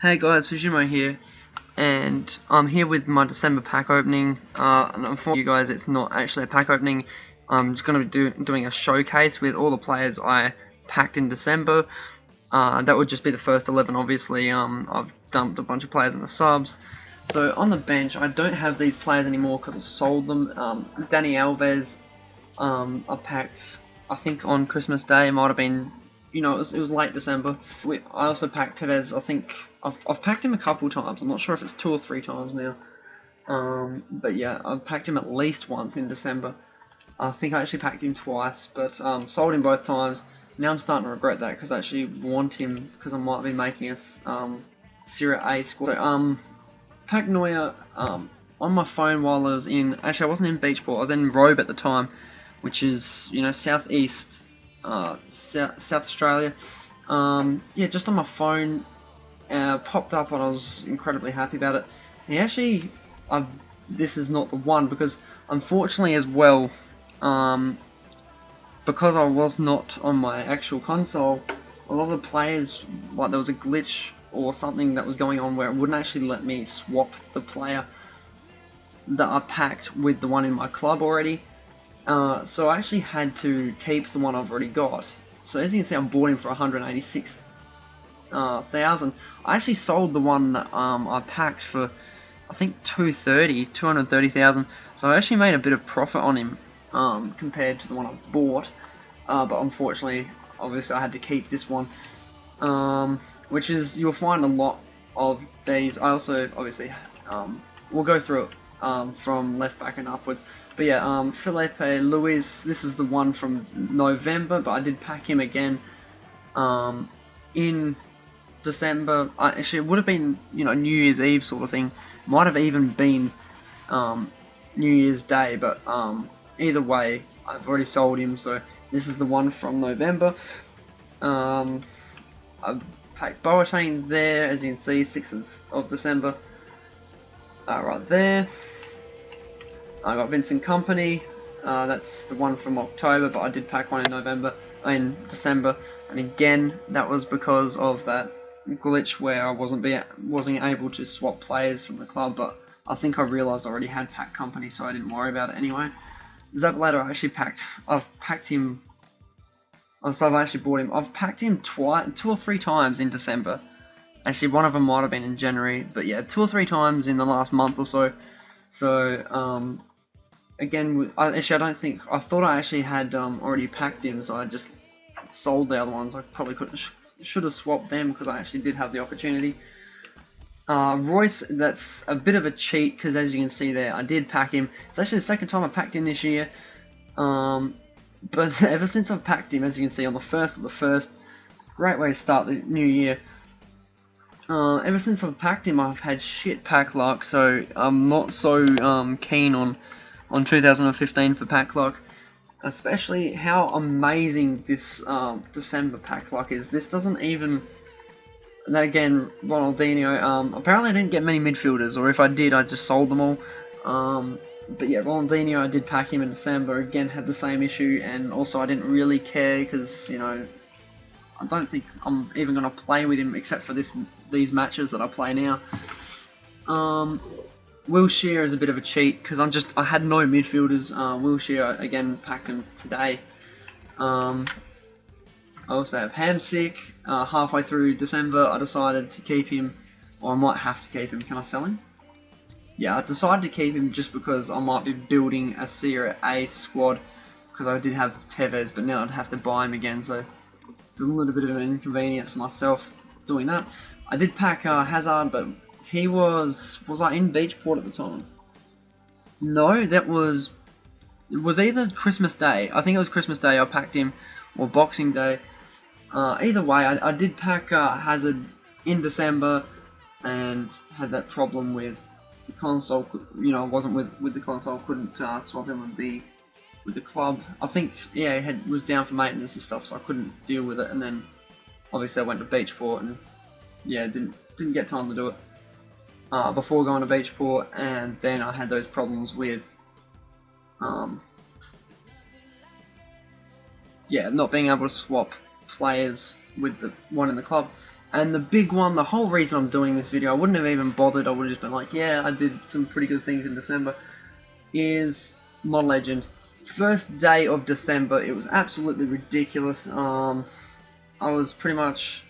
Hey guys, Fujimo here, and I'm here with my December pack opening. And for you guys, it's not actually a pack opening. I'm just going to be doing a showcase with all the players I packed in December. That would just be the first 11, obviously. I've dumped a bunch of players in the subs. So on the bench, I don't have these players anymore because I've sold them. Dani Alves, I packed, I think on Christmas Day. It might have been, it was late December. I also packed Tevez. I think I've packed him a couple times. I'm not sure if it's 2 or 3 times now. But yeah, I've packed him at least once in December. I think I actually packed him twice, but sold him both times. Now I'm starting to regret that because I actually want him because I might be making a Serie A squad. So, packed Neuer on my phone while I was in. Actually, I wasn't in Beachport. I was in Robe at the time, which is southeast, South Australia. Yeah, just on my phone. Popped up and I was incredibly happy about it. And actually, this is not the one because unfortunately as well, because I was not on my actual console, a lot of the players, like there was a glitch or something that was going on where it wouldn't actually let me swap the player that I packed with the one in my club already. So I actually had to keep the one I've already got. So as you can see, I bought him for 186,000. I actually sold the one that I packed for I think 230,000. So I actually made a bit of profit on him compared to the one I bought. But unfortunately, obviously I had to keep this one, which is, you'll find a lot of these. I also obviously we'll go through it from left back and upwards. But yeah, Felipe Luis, this is the one from November, but I did pack him again in December. Actually, it would have been New Year's Eve sort of thing. Might have even been New Year's Day, but either way, I've already sold him. So this is the one from November. I've packed Boateng there, as you can see, 6th of December. Right there. I got Vincent Kompany. That's the one from October, but I did pack one in December, and again that was because of that glitch where I wasn't able to swap players from the club, but I think I realised I already had packed Kompany, so I didn't worry about it anyway. Zabaleta, I've packed him. So I've actually bought him. I've packed him 2 or 3 times in December. Actually, one of them might have been in January, but yeah, 2 or 3 times in the last month or so. So again, I thought I actually had already packed him, so I just sold the other ones. I probably should have swapped them because I actually did have the opportunity. Royce, that's a bit of a cheat because as you can see there, I did pack him. It's actually the second time I packed him this year. But ever since I've packed him, as you can see on the 1st of the 1st, great way to start the new year. Ever since I've packed him, I've had shit pack luck, so I'm not so keen on 2015 for pack luck. Especially how amazing this December pack luck is. This doesn't even... And again, Ronaldinho, apparently I didn't get many midfielders, or if I did, I just sold them all. But yeah, Ronaldinho, I did pack him in December, again had the same issue, and also I didn't really care, because, I don't think I'm even going to play with him except for these matches that I play now. Wilshere is a bit of a cheat because I had no midfielders. Wilshere, again, packed him today. I also have Hamsik. Halfway through December, I decided to keep him, or I might have to keep him. Can I sell him? Yeah, I decided to keep him just because I might be building a Serie A squad because I did have Tevez, but now I'd have to buy him again, so it's a little bit of an inconvenience for myself doing that. I did pack Hazard, but he was I in Beachport at the time? No, it was either Christmas Day. I think it was Christmas Day I packed him, or Boxing Day. Either way, I did pack Hazard in December, and had that problem with the console. I wasn't with the console, couldn't swap him with the club. I think was down for maintenance and stuff, so I couldn't deal with it. And then obviously I went to Beachport, and yeah, didn't get time to do it before going to Beachport, and then I had those problems with not being able to swap players with the one in the club. And the big one, the whole reason I'm doing this video, I wouldn't have even bothered, I would have just been like, yeah, I did some pretty good things in December, is Mod Legend. First day of December, it was absolutely ridiculous. I was pretty much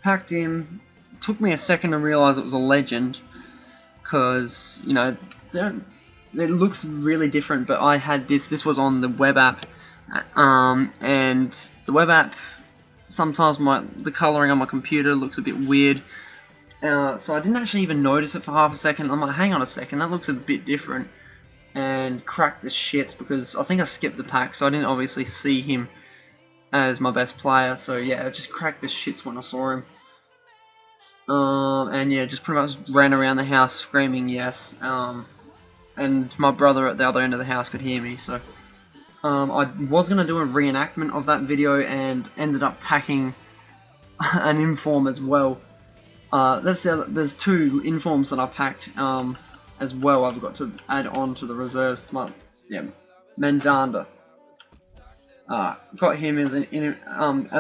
packed in. It took me a second to realise it was a legend, because, you know, it looks really different, but I had this was on the web app, and the web app, sometimes the colouring on my computer looks a bit weird, so I didn't actually even notice it for half a second. I'm like, hang on a second, that looks a bit different, and cracked the shits, because I think I skipped the pack, so I didn't obviously see him as my best player, so yeah, I just cracked the shits when I saw him. And yeah, just pretty much ran around the house screaming yes, and my brother at the other end of the house could hear me, so I was going to do a reenactment of that video and ended up packing an inform as well. There's two informs that I packed as well. I've got to add on to the reserves. Yeah, Mendanda. Got him as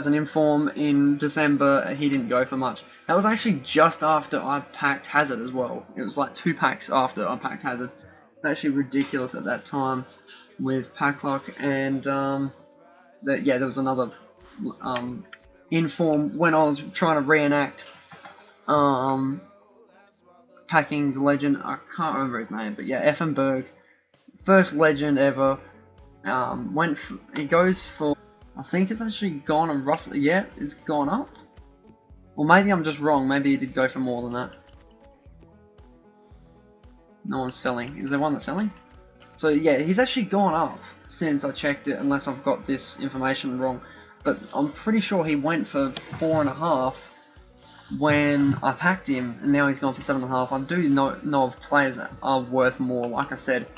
an inform in December. He didn't go for much. That was actually just after I packed Hazard as well. It was like 2 packs after I packed Hazard. It's actually ridiculous at that time with pack luck, and yeah, there was another inform when I was trying to reenact packing the legend. I can't remember his name, but yeah, Effenberg, first legend ever. It goes for, I think it's actually gone and roughly, yeah, it's gone up. Or maybe I'm just wrong, maybe it did go for more than that. No one's selling. Is there one that's selling? So yeah, he's actually gone up since I checked it, unless I've got this information wrong. But I'm pretty sure he went for 4.5 when I packed him, and now he's gone for 7.5. I do know of players that are worth more. Like I said,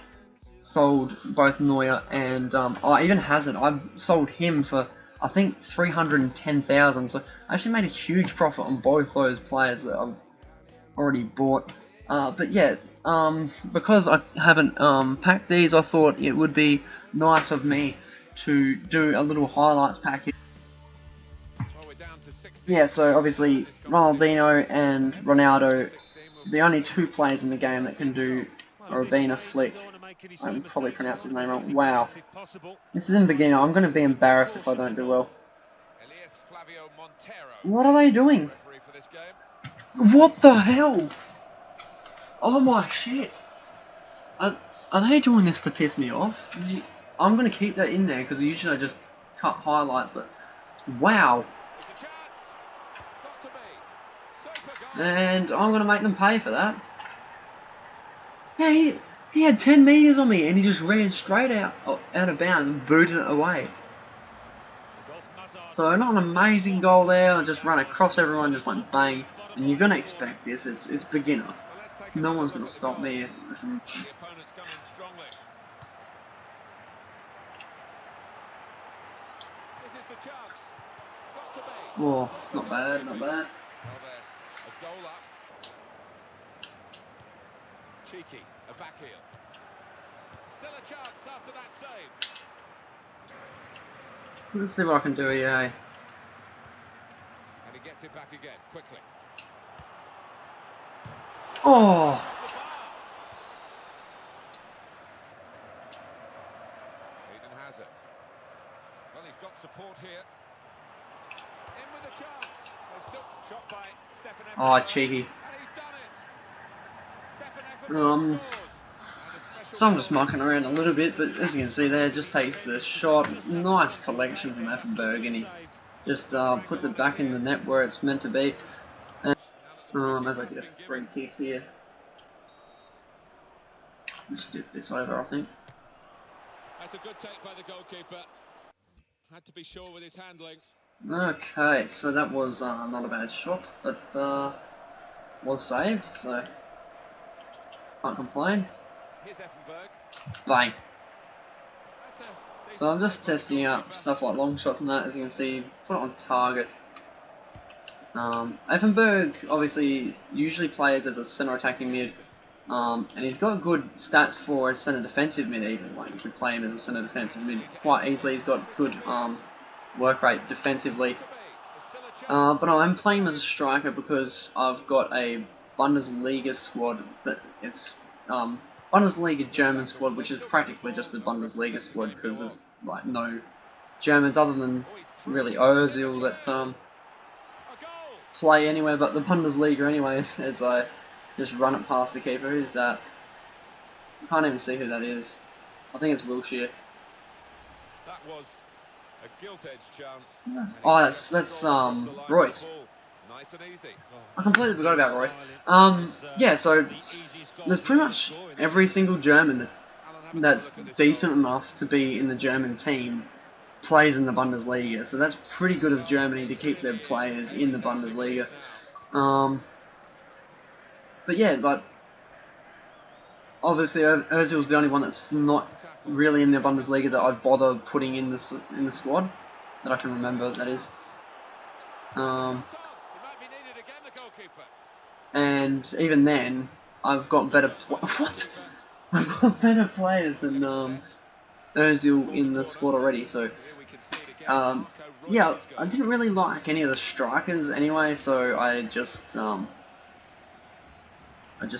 sold both Neuer and even Hazard. I sold him for, I think, 310,000. So I actually made a huge profit on both those players that I've already bought. But yeah, because I haven't packed these, I thought it would be nice of me to do a little highlights package. Yeah, so obviously Ronaldinho and Ronaldo, the only 2 players in the game that can do a Robina flick. I probably pronounced his name wrong. Wow. This is in beginner. I'm going to be embarrassed if I don't do well. What are they doing? What the hell? Oh my shit. Are they doing this to piss me off? I'm going to keep that in there because usually I just cut highlights, but wow. And I'm going to make them pay for that. Yeah, he had 10 meters on me and he just ran straight out of bounds and booted it away. So not an amazing goal there. I just ran across everyone, just went bang. And you're going to expect this. It's beginner. No one's going to stop me. Oh, not bad, not bad. Cheeky, a back heel. Still a chance after that save. Let's see what I can do here. And he gets it back again, quickly. Oh! Eden Hazard. Well, he's got support here. In with a chance. Still shot by Stefan. Oh, cheeky. So I'm just mucking around a little bit, but as you can see there, just takes the shot. Nice collection from Effenberg, and he just puts it back in the net where it's meant to be. And as I get a free kick here, just dip this over, I think. That's a good take by the goalkeeper. Had to be sure with his handling. Okay, so that was not a bad shot, but was saved, so can't complain. Bang. So I'm just testing out stuff like long shots and that. As you can see, put it on target. Effenberg obviously usually plays as a centre attacking mid, and he's got good stats for a centre defensive mid even. Like you could play him as a centre defensive mid quite easily. He's got good work rate defensively. But I'm playing him as a striker because I've got a Bundesliga squad that is Bundesliga German squad, which is practically just a Bundesliga squad because there's like no Germans other than really Ozil that play anywhere but the Bundesliga anyway. As I just run it past the keeper. Who's that? I can't even see who that is. I think it's Wilshere. That was a gilt-edged chance. Oh, that's Royce. Nice and easy. I completely forgot about Royce. Yeah, so there's pretty much every single German that's decent enough to be in the German team plays in the Bundesliga. So that's pretty good of Germany to keep their players in the Bundesliga. But yeah, but obviously Ozil's the only one that's not really in the Bundesliga that I'd bother putting in the squad that I can remember. That is. And even then, I've got better what? I've got better players than Ozil in the squad already. So yeah, I didn't really like any of the strikers anyway. So I just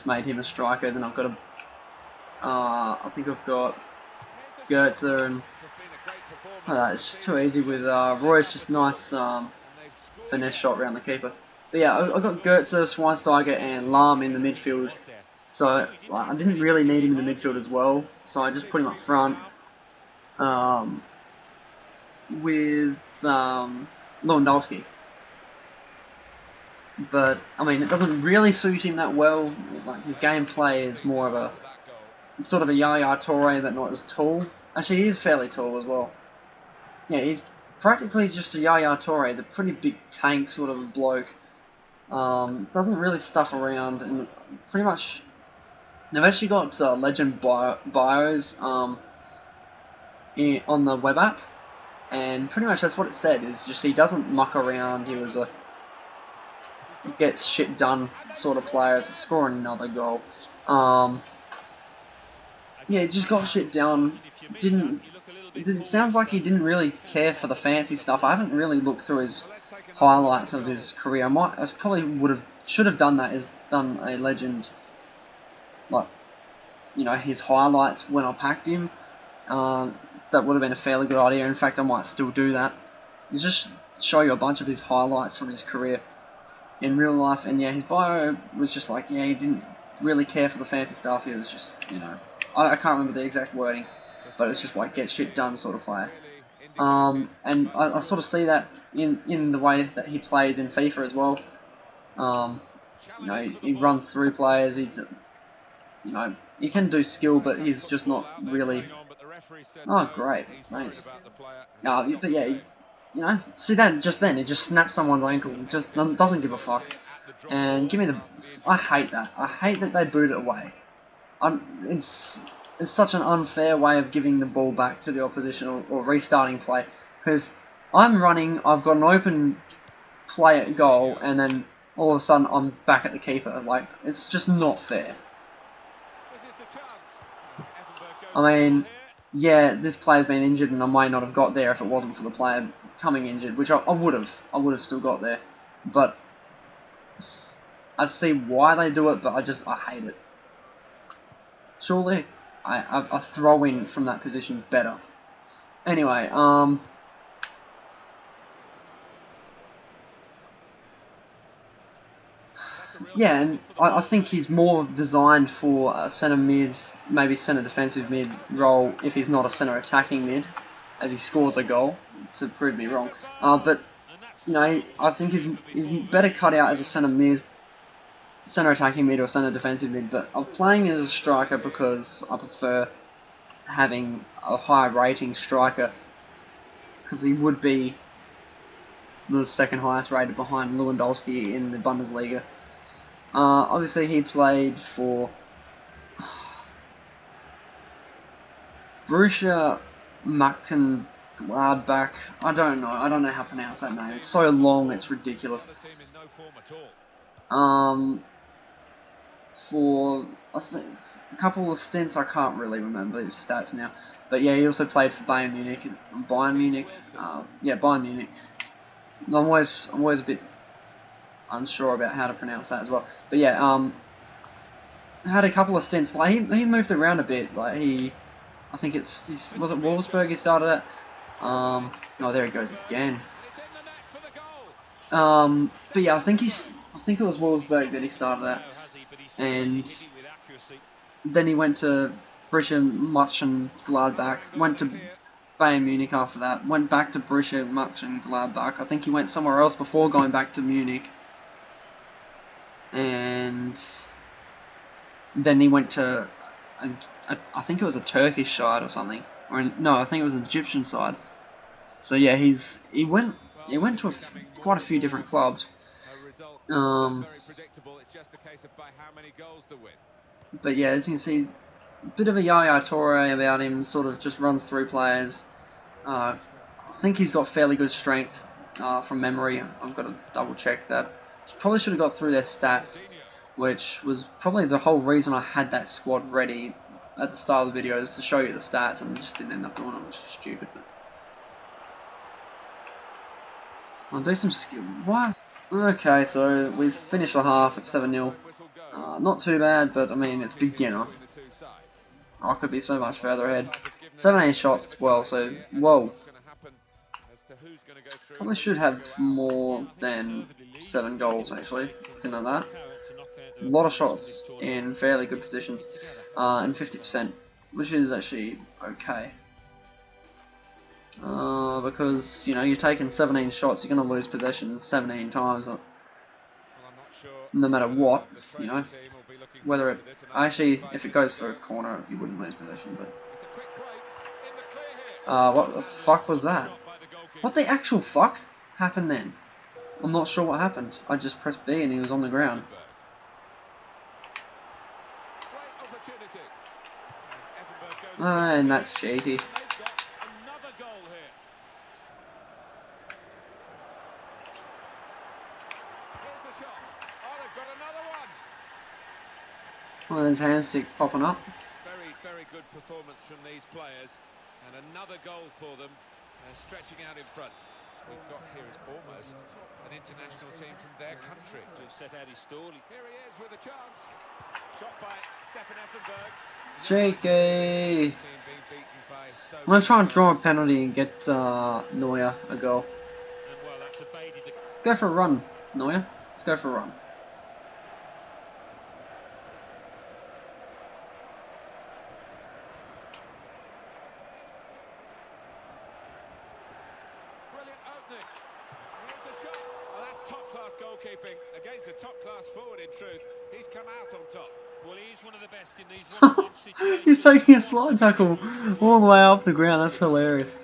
made him a striker. Then I've got a I think I've got Goetze and it's just too easy with Roy's just nice finesse shot around the keeper. But yeah, I got Goetze, Schweinsteiger and Lahm in the midfield. So like, I didn't really need him in the midfield as well. So I just put him up front with Lewandowski. But I mean, it doesn't really suit him that well. Like his gameplay is more of a sort of a Yaya Toure, but not as tall. Actually, he is fairly tall as well. Yeah, he's practically just a Yaya Toure. He's a pretty big tank sort of bloke. Doesn't really stuff around, and pretty much they've actually got legend bios on the web app, and pretty much that's what it said. Is just he doesn't muck around. He was a gets shit done sort of player, scoring another goal. Yeah, he just got shit down. It sounds like he didn't really care for the fancy stuff. I haven't really looked through his highlights of his career. I probably should have done that. Is done a legend, like his highlights when I packed him. That would have been a fairly good idea. In fact, I might still do that. Is just show you a bunch of his highlights from his career in real life. And yeah, his bio was just like, yeah, he didn't really care for the fancy stuff. He was just, I can't remember the exact wording, but it's just like get shit done sort of player. And I sort of see that in the way that he plays in FIFA as well. He runs through players. He can do skill, but he's just not really. Oh, great, nice. But yeah, see that just then, it just snaps someone's ankle. Just doesn't give a fuck. And give me the. I hate that. I hate that they boot it away. It's such an unfair way of giving the ball back to the opposition or restarting play. Because I'm running, I've got an open play at goal, and then all of a sudden I'm back at the keeper. Like, it's just not fair. I mean, yeah, this player's been injured, and I might not have got there if it wasn't for the player coming injured, which I would have. I would have still got there. But I see why they do it, but I hate it. Surely, a throw-in from that position is better. Anyway, yeah, and I think he's more designed for a centre mid, maybe centre defensive mid role if he's not a centre attacking mid, as he scores a goal, to prove me wrong. But, I think he's better cut out as a centre mid, centre attacking mid or centre defensive mid, but I'm playing as a striker because I prefer having a high rating striker, because he would be the second highest rated behind Lewandowski in the Bundesliga. Obviously he played for Borussia Mönchengladbach. I don't know how to pronounce that name. It's so long, it's ridiculous. For I think a couple of stints, I can't really remember his stats now. But yeah, he also played for Bayern Munich. Bayern Munich. I'm always a bit unsure about how to pronounce that as well. But yeah, had a couple of stints. Like he moved around a bit. Like I think was it Wolfsburg he started at. No, there he goes again. But yeah, I think it was Wolfsburg that he started at, and then he went to Borussia Mönchengladbach, went to Bayern Munich after that, went back to Borussia Mönchengladbach. I think he went somewhere else before going back to Munich, and then he went to, I think it was a Turkish side or something, no, I think it was an Egyptian side. So yeah, he went to quite a few different clubs. But yeah, as you can see, a bit of a Yaya Toure about him. Sort of just runs through players. I think he's got fairly good strength from memory. I've got to double check that. Probably should have got through their stats, which was probably the whole reason I had that squad ready at the start of the video, is to show you the stats, and I just didn't end up doing it, which is stupid. But I'll do some skill. What? Okay, so we've finished the half at 7-0. Not too bad, but I mean, it's beginner. I could be so much further ahead. 17 shots as well, so whoa. Probably should have more than 7 goals actually, looking at that. A lot of shots in fairly good positions, and 50%, which is actually okay. Because, you know, you're taking 17 shots, you're going to lose possession 17 times, no matter what, you know. Whether it, actually, if it goes for a corner, you wouldn't lose possession, but... what the fuck was that? What the actual fuck happened then? I'm not sure what happened. I just pressed B and he was on the ground. And that's cheeky. Well, there's Hamstick popping up. Very good performance from these players, and another goal for them. They're stretching out in front. We've got here is almost an international team from their country to have set out his story. Here he is with a chance. Shot by Stefan Effenberg. Cheeky. I'm gonna try and draw a penalty and get Neuer a goal. Go for a run, Neuer. Let's go for a run. Goalkeeping against a top-class forward. In truth, he's come out on top. Well, he's one of the best in these one-on-one situations. He's taking a slide tackle all the way up the ground. That's hilarious.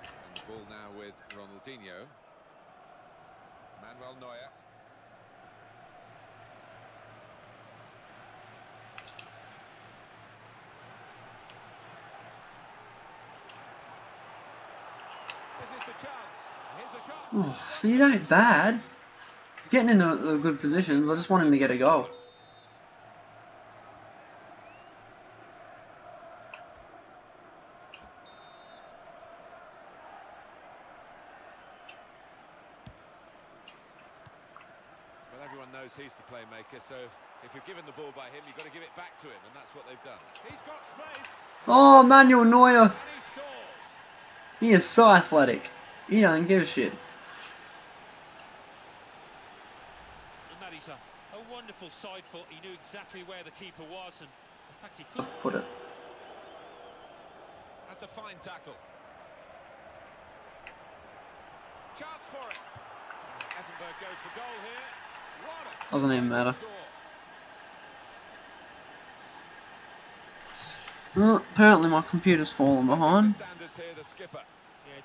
And the ball now with Ronaldinho. Manuel Neuer. Oh, he's ain't bad. He's getting into good positions. I just want him to get a goal. Well, everyone knows he's the playmaker, so if you're given the ball by him, you've got to give it back to him, and that's what they've done. He's got space. Oh, Manuel Neuer. He is so athletic. He doesn't give a shit. A wonderful side foot. He knew exactly where the keeper was, and in fact he could put it. That's a fine tackle. Chance for it. Effenberg goes for goal here. Doesn't even matter. Well, apparently my computer's fallen behind. Yeah,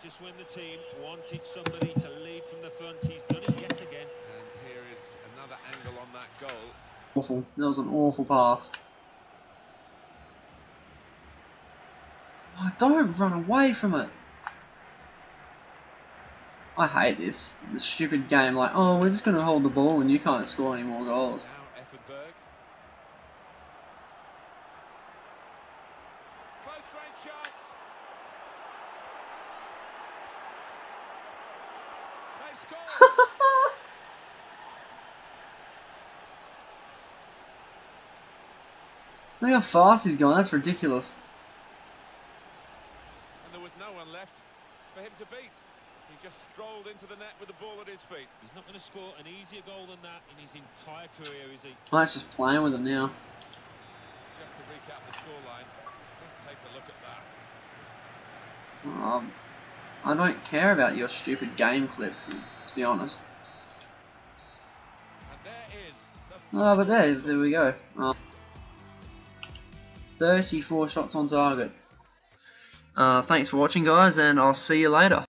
just when the team wanted somebody to lead from the front, he's done it yet again. And here is another angle on that goal. Awful. That was an awful pass. Oh, don't run away from it. I hate this. This stupid game like, oh, we're just going to hold the ball and you can't score any more goals. Now Effenberg. Close range shots. score. Look how fast he's going, that's ridiculous. And there was no one left for him to beat. He just strolled into the net with the ball at his feet. He's not going to score an easier goal than that in his entire career, is he? Well, that's just playing with it now. Just to recap the scoreline, just take a look at that. I don't care about your stupid game clip, to be honest. And there is the Oh, but there we go. 34 shots on target. Thanks for watching, guys, and I'll see you later.